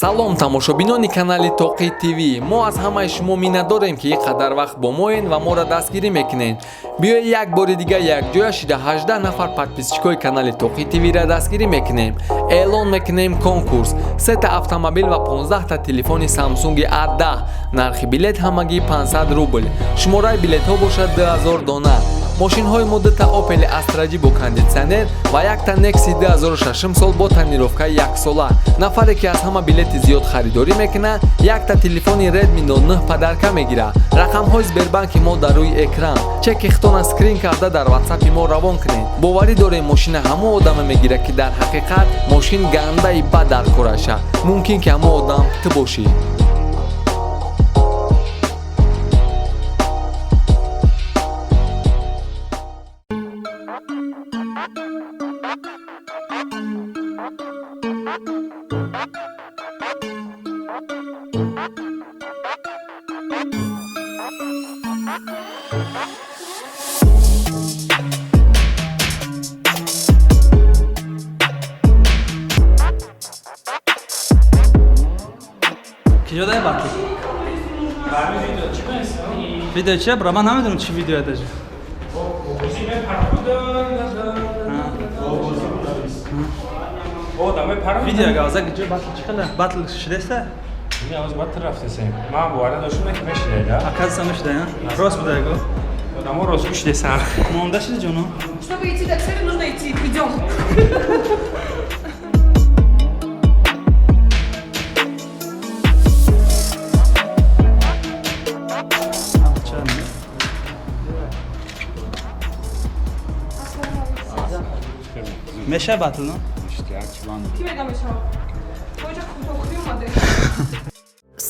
салом тамошобинони канали Тоқӣ ТВ. мо аз ҳамаи шумо миннатдорем ки ин қадар вақт бо моен ва моро дастгирӣ мекунед. биёед як бори дига якҷоя шида 18 нафар подписчикои канали Тоқӣ ТВ-ра дастгирӣ мекунем. эълон мекунем конкурс 3 та автомобил ва 15 та телефони Samsung A10. нархи билет ҳамагӣ 500 рубл. шумораи билетҳо бошад 2000 дона. мошинҳои моддата Opel Astra G бо кондитсионер ва як та Nexi 2006 сол бо тонировкаи 1 сола. нафаре ки аз ҳама билети зиёд харидорӣ мекунад, як та телефони Redmi Note 9 падарка мегирад. рақамҳои Сбербанки мо дар рӯи экран. чеки хитона скрин карда дар WhatsApp мо равон кунед. боварӣ дорем мошина ҳамо одаме мегирад ки дар ҳақиқат мошин гандаи бад дар кораша. мумкин ки ҳамо одам ту бошӣ. کجا داری باکی؟ ویدیو چیه؟ برای من نمیدونم چی ویدیو داری. ویدیو اگه از کجا باکی چیکاره؟ باتل شده است؟ نه از باتل رفته سیم. ما بواره داشتم که میشه نه. اکاد سمش ده؟ راست بوده اگه؟ Дамо розгуш десам. Монда шиде ҷоно? Чтобы идти до цели, нужно идти. Идем. Meşe batıl mı? Kim edemeyeceğim? Hoca kurtuluyor mu?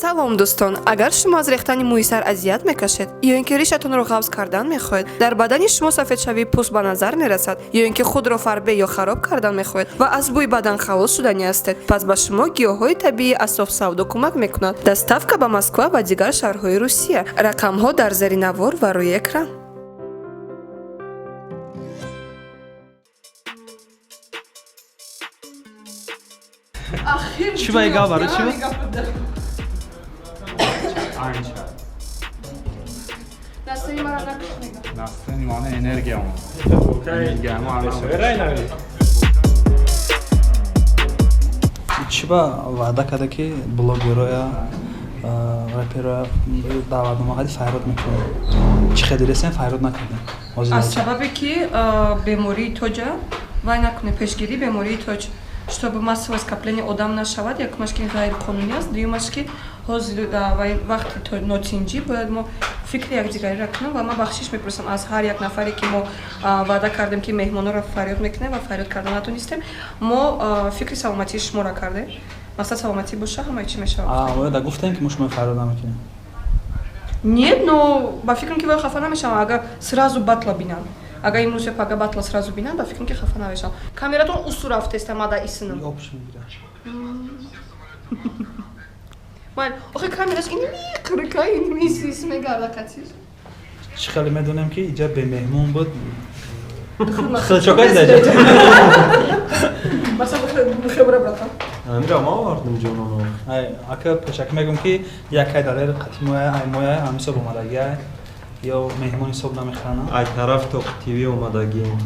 салом дӯстон, агар шумо аз рехтани мӯи сар азият мекашед ё ин ки ришатонро ғафз кардан мехоҳед, дар бадани шумо сафедшавии пӯст ба назар мерасад ё ин ки худро фарбе ё хароб кардан мехоҳед ва аз бӯи бадан халос шудани ҳастед, пас ба шумо гиёҳҳои табиӣ аз софсавдо кӯмак мекунад. доставка ба Москва ва дигар шаҳрҳои Русия. рақамҳо дар зери навор ва рӯи экран. Чӣ ба ин гап барои чӣ буд? Настроение мара накушнега. Настроение мана энергия мо. Энергия мо чӣ ба ваъда карда ки блогероя рэпероя даъватномаҳои файрод мекунад. Чӣ хедиресен файрод накарда? аз сабабе ки бемории тоҷа вай накуне пешгирии бемории тоҷ, чтобы массовое скопление одам нашавад. якумаш ки ғайриқонунӣ аст, дуюмаш ки ҳозир вай вақти нотинҷӣ бояд мо фикри якдигариро кунем ва ман бахшиш мепурсам аз ҳар як нафаре ки мо ваъда кардем ки меҳмононро фарёд мекунем ва фарёд карда натонистем, мо фикри саломатии шуморо кардем. мақсад саломатӣ боша, ҳамаи чӣ мешавад. Да гуфтем ки мо шумо файрод намекунем. Нет, но ба фикрам ки вай хафа намешавам агар сразу батла бинам. агар имрӯз ё пага батла сразу бинам, ба фикрам ки хафа намешавам. камератон усу рафтеста мада исинам. Обш мегирад. ман охе камераш ин миқрика ин мисис мегарда катир. чӣ хеле медонем ки иҷа бемеҳмон буд. хилчокай заҷа. Масал хебра брата. Амира ма вардим ҷононо. ай ака пешак мегум ки якай далер қатимоя ай моя ҳамисоб омадагия ё меҳмон ҳисоб намехана. Ай тараф Тоқӣ ТВ омадагием.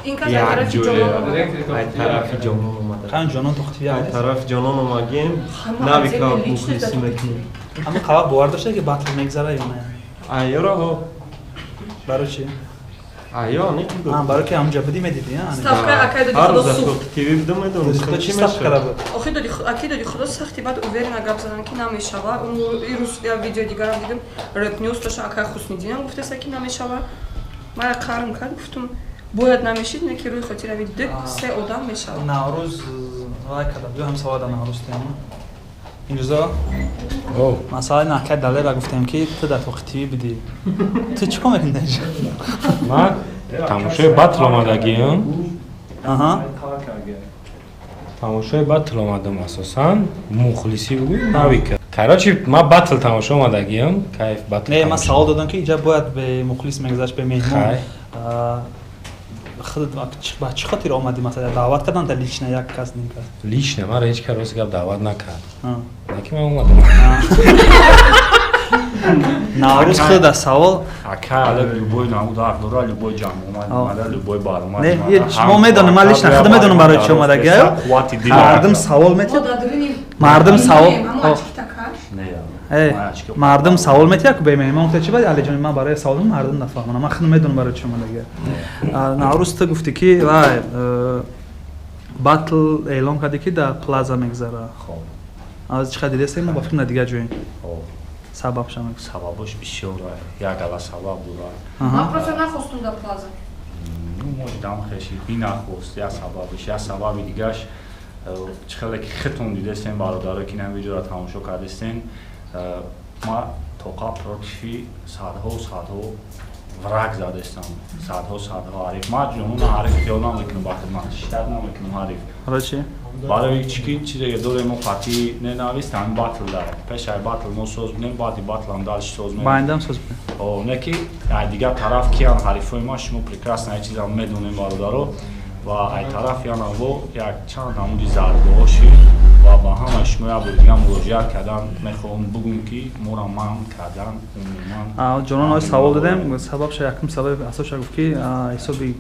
ин кас тарафи ҷонон. Ай тарафи ҷонон омада. қан ҷонон Тоқӣ ТВ Ай тараф ҷонон омагем. Нави ка мухлисӣ мекунем. ама қабар бовар дошта ки батл мегзара ё не? Ай ёраҳо. барои чӣ? Ай ё не ки барои ки ҳамҷа будӣ медидӣ? ставка акай доди ҳар худо рӯз сух. Тоқӣ ТВ будам медонам. чӣ ставка кара буд? охи доди аки доди худо сахти баъд уверена гап задан ки намешава. ирӯз я видео дигарам дидам рэп ньюс доша акай хуснидинам гуфтеса ки намешава. ман як қарм кард гуфтум бояд намешид не ки рӯи хотирави dik се одам мешава. наврӯз вай кардам ё ҳамсавода наврӯз тема инрӯзо масалан акай далера гуфтем ки ту дар Тоқӣ ТВ будӣ. ту чӣ кор мекунӣ инҷа? ман тамошои батл омадагиам. аҳа тамошои батл омадам асосан мухлисӣ буду навика. короче ман батл тамошо омадагиам. кайф батл. не ман савол додам ки иҷа бояд бе мухлис мегзашт бе меҳмон. خودت با چی خاطر آمدی مثلا دعوت کردن تا لیچنه یک کس نیم کس لیش نه من هیچ که روز گپ دعوت نکرد آه. نکی من اومدم نوروز خود از سوال Акая любой наудах дора любой ҷам омада любой бар омад نه شما میدونم من لیچنه خود میدونم برای چی اومده گیا مردم سوال میتید مردم سوال مردم سوال میتید که به مهمان تو چی باید علی جان من برای سوال مردم نفهمم من خود میدونم برای چی اومده گیا نوروز تو گفتی که وای باتل اعلام کردی که در پلازا میگذره خب از چقدر دیدستیم ما با فکر ندیگه جوین خب سبب شما сабабош бисёр як ала сабаб бура من просто نخواستم در پلازا мождам хеши би нахост я сабабиш я сабаби дигаш чихеле ки хитон дидестен бародаро ки нам видеоро тамошо кардестен ма тоқа против садҳо враг задестам садҳо ҳариф ма ҷунун ҳариф хиёл намекунам ба хидмат шиттат намекунам ҳариф برای چی барои чӣ чизе дорем мо қатъи ненавистам батл дорем пешаи батл мо соз бинем баъди батлам дальше соз менем بایندم سوز بکنم о не ки ай дигар тараф киян ҳарифои ма шумо прекрасно ай чизам медонем бародаро ва ай тараф янаво як чанд намуди заргоҳоши ва ба ҳамаи шумо як бор дига муроҷиат кардан мехоҳам бугум ки моро манъ кардан умуман جانان آی سوال دادم سبب شد یکم سبب اساسش گفت که حسابی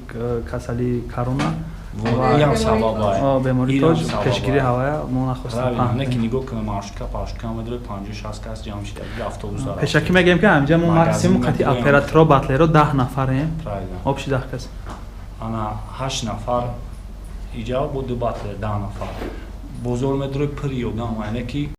کسلی کرونا ям сабабай بیماری تاج پیشگیری هوای ما نخواستم не ки нигоҳ кунам ашка медоре 50-60 кас ҷамъ шида дига автобус дорад پیشکی میگیم که همینجا ما ماکسیموم قطعی اپراتورا باتلرو 10 نفریم правильно آبشی 10 کس ана 8 нафар иҷа бо ду батле 10 нафар бозор медуре пири одам яъне ки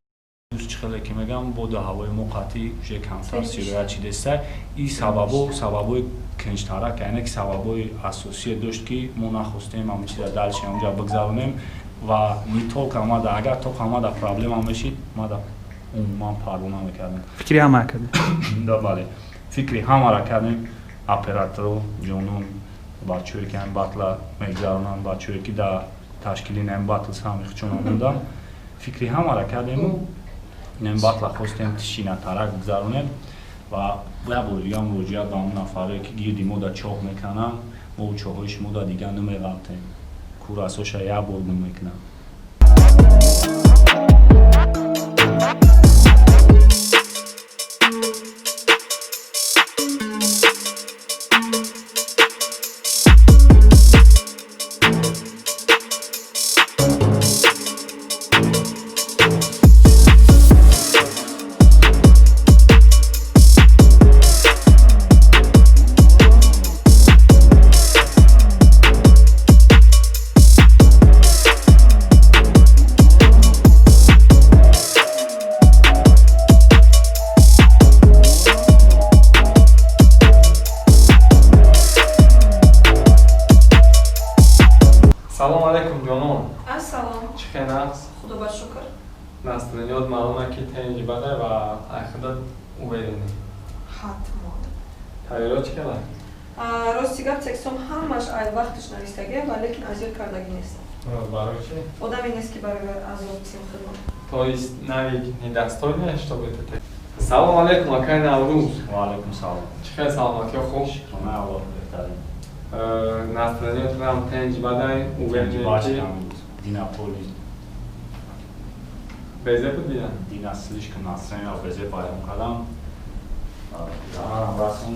чхеле ки мегам бо ду ҳавои мо қатъи уже камтар сироят чидеста и сабабои кинчтарак яъне ки сабабои асосие дошт ки мо нахостем ҳама чиза дальше онҷа бигзаронем ва ни ток амада агар ток амада проблема мешид мада умуман парво намекардем فکری هم کردی да бале фикри ҳамаро кардем операторо ҷонон бачое ки ҳам батла мегзаронанд бачое ки дар ташкили нем батл самихчон омодан фикри ҳамаро кардему нем батла хостем тишина тарак бигзаронем ва як бори дига муроҷиат ба он нафаре ки гирди мо да чоҳ мекунанд мо чоҳҳои шумо да дига намеғалтем курасоша як бор гум мекунам салом алейкум ҷонон ассалом чӣ хел аст худо ба шукр настроениёт маълума ки тенҷи бадай ва айхудат уверенӣ ҳатмо тайёрот чӣ кела рости гап текстом ҳамаш ай вақташ навистагия ва лекин азиёт кардагӣ нестам барои чӣ одаме нест ки барои азоб тим хидмат то есть навик недастой нешто бетете салом алейкум акай наврӯз ва алайкум салом чӣ хел саломатиё хуб шукрона аллоҳ беҳтарин настроениётам тенҷи бадай уверенӣ ки динаполи безе будия дина слишком настроение безе паём кардам заманам расм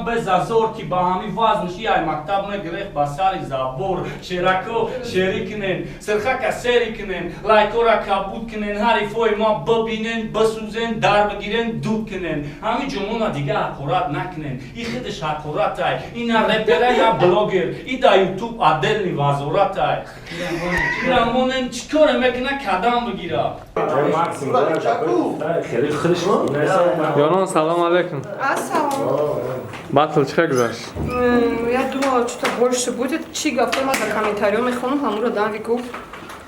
без азор ки ба ҳами вазнш яй мактаб мегирехт ба сари забор шерако шерӣ кунен сирхака серӣ кунен лайкора кабуд кунен ҳарифои ма бибинен бисӯзен дар бигирен дуд кунен ҳами ҷонона дига ҳақорат накунен и худаш ҳақоратай ина репера я блогер и да ютуб отдельный вазоратай рамонен чӣ коре мекуна кадам бигира ҷонон салом алейкум Ассалам. батл чӣ хел гузашт Я думала, что больше будет. Чи гафтама за комментарио мехонам ҳамуро Дави гуфт.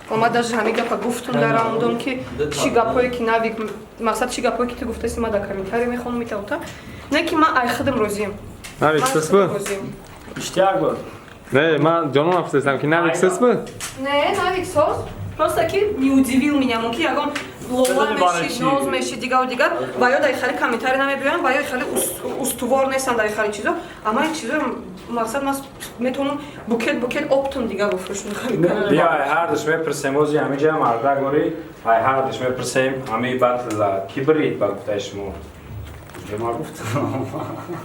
Ма даже ҳами гапа гуфтум дар ондон ки чи гапое ки Навик мақсад чи гапое ки ту гуфтаси ма дар комментарио мехонам метавта. Не ки ма ай худам розием. навик сес буд иштияк буд не ман ҷонон афсестам ки навик сес буд Не, Навик соз. Просто ки не удивил меня, ки ягон лола меши, ноз меши, дигар, ва ё дар хали комментарий намебиён, ва ё хали устувор нестан дар хали чизо, ама ин чизо мақсад мас метавонам букет оптун дигар бифурӯшам хали. بیا هر دش میپرسیم اوزی همه جا مردا گوری هر دش میپرسیم همه بطل کی برید با گفته شما جمع گفت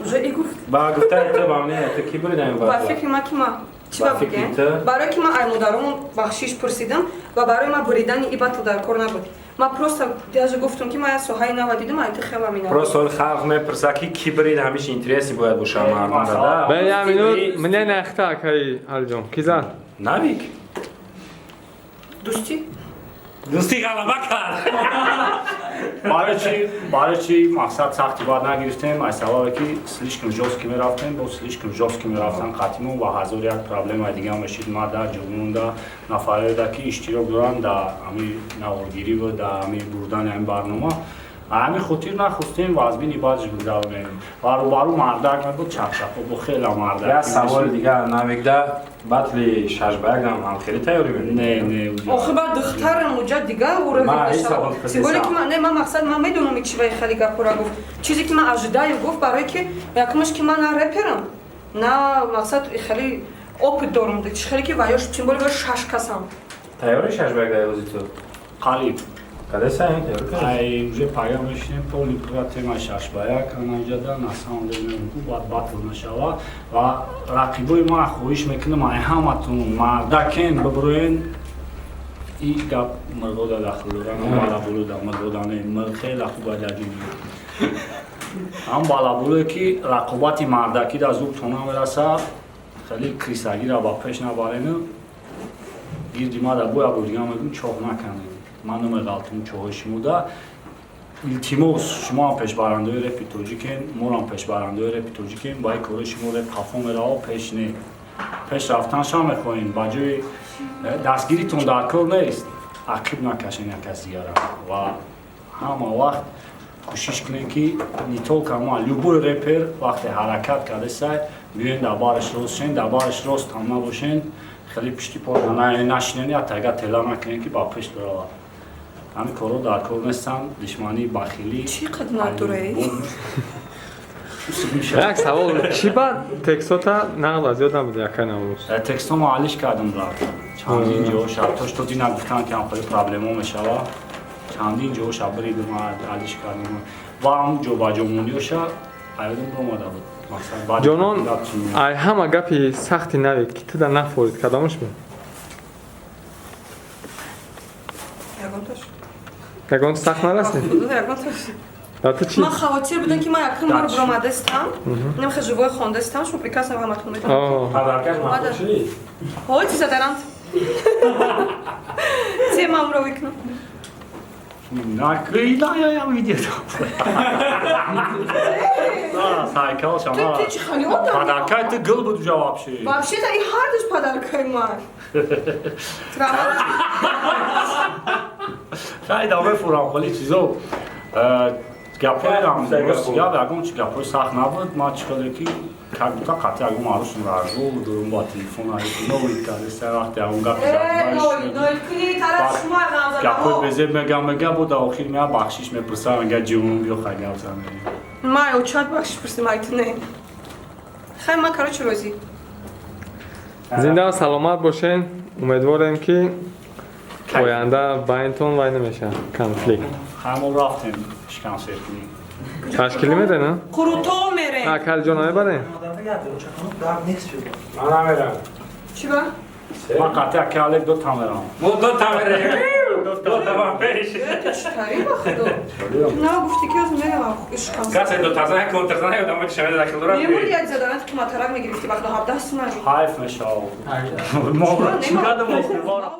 уже и гуфт. با گفته تو با منه تو کی برید همه ба بطل фикри ма ки ма чӣ ба бигем барое ки ма аймодаромон бахшиш пурсидам ва барои ма буридани и батл дар кор набуд ма просто даже гуфтам ки ма я соҳаи нава дидам айти хела мина просто خلق میپرسه کی برید همیشه اینترسی باید باشه مردم داده Бенямин мне нахта кай алҷон кизан نبیک дӯстӣ دوستی غلبه کرد برای چی مقصد سختی باید نگرفتیم از سبب که слишком жёстки میرفتیم با слишком жёстки میرفتن قطعیمون و هزار یک پرابلم دیگه هم بشید ما در جوانون در نفره در که اشتراک دارن در همی نوارگیری و در همی بردن این برنامه همی خطیر نخواستیم و از بین ایبادش بودیم برو مردک نبود چپ و خیلی مردک یا سوال دیگه نمیگده بطل ششبک هم خیلی تیاری میدید نه охи ба духтарам уҷа дигар уровень ки не ман мақсад ман медонам ки чиваи хали гапора гуфт чизе ки ман ожидаю гуфт барое ки якумаш ки ман на реперам на мақсад хали опыт дорам хеле ки ваёш тим боле ва шаш касам تیاری ششبک در اوزی تو قریب کده سعیم تیاری کرد؟ ай уже паём мешинем поли пура тема шашбаяк анаҷада на самом деле баъд батл нашава ва рақибои ма хоҳиш мекунам ай ҳаматун мардакен бибироен и гап мирғода дахл доран балабулуда мирғодане мир хеле хуба даҷи ҳам балабуле ки рақобати мардаки дар зуб то намераса хеле крисагира ба пеш набарена гирди ма дар боя бурдига мегӯм чоҳ наканем ман намеғалтум чоҳои шумода илтимос шумо пешбарандои репи тоҷикем морам пешбарандои репи тоҷикем ба ин кори шумо реп хафо мераво пеш не пеш рафтаншам мехоҳем ба ҷои дастгиритон дар кор нест ақиб накашен як аз дигара ва ҳама вақт кӯшиш кунем ки не толка ма любой репер вақте ҳаракат кардесай биёен дар бараш рост шен дар бараш рост ҳам набошен хеле пишти по нашинени ҳатта тела накунем ки ба пеш баравад ҳамин корро дар кор нестан душманӣ бахилӣ чӣ қадр натураи як савол чӣ ба текстота нақл аз ёд набуд якай намрӯз текстомо ҳаллиш кардам рафт чандин ҷоҳоша тоди нагуфтан ки ҳамхели проблемо мешава чандин ҷоҳоша биридам ҳаллиш кардам ва ҳам ҷобаҷомониёша айдам омада буд ҷонон ай ҳама гапи сахти наве ки ту дар нафорид кадомаш буд ягонташ ягонта сахт нараст ягонташ дар ту чӣ ман хавотир будам ки ман якум бор буромадастам немхе живое хондастам шумо прекрасно ҳаматон метавонед پدرکش محبوب شدی؟ ҳой чиза даранд темамро викнам накидаям видео сайкалшам ты чӣ хали одам падаркай ты гил буд уҷа вообще вообще-то и ҳардуш падаркай ман шаид амефурам холи чизо гапоям гап ягон чи гапои сахт набуд ман чӣ ходе ки как будто қатъи ягон маърушм разгол дурум ба телефон новид кардеса вақте ягон гапи гапои безеб мега буд охир меа бахшиш мепурсам мега ҷивон биё хай гап зан май очат бахшиш пурсим айти не хай ман короче розӣ зинда ва саломат бошен умедворем ки оянда байнтон вай намешавад конфликт ҳамон рафтем консерт кунем ташкилӣ меден а қурутоҳ мерем калҷона мебарем من نمیرم чӣ ба ман қатъи ки алек ду тамерам ما دو تا میریم دو تا من پیش чӣ тариба худо на гуфти ки оз мерам ишқам کسی دو تا زنه کنتر زنه یادم باید شمید داخل دورم мемуди як заданат ки матарак мегирифти вақт ҳабдаҳ сумаҷ хайф мешав мо чӣ кардам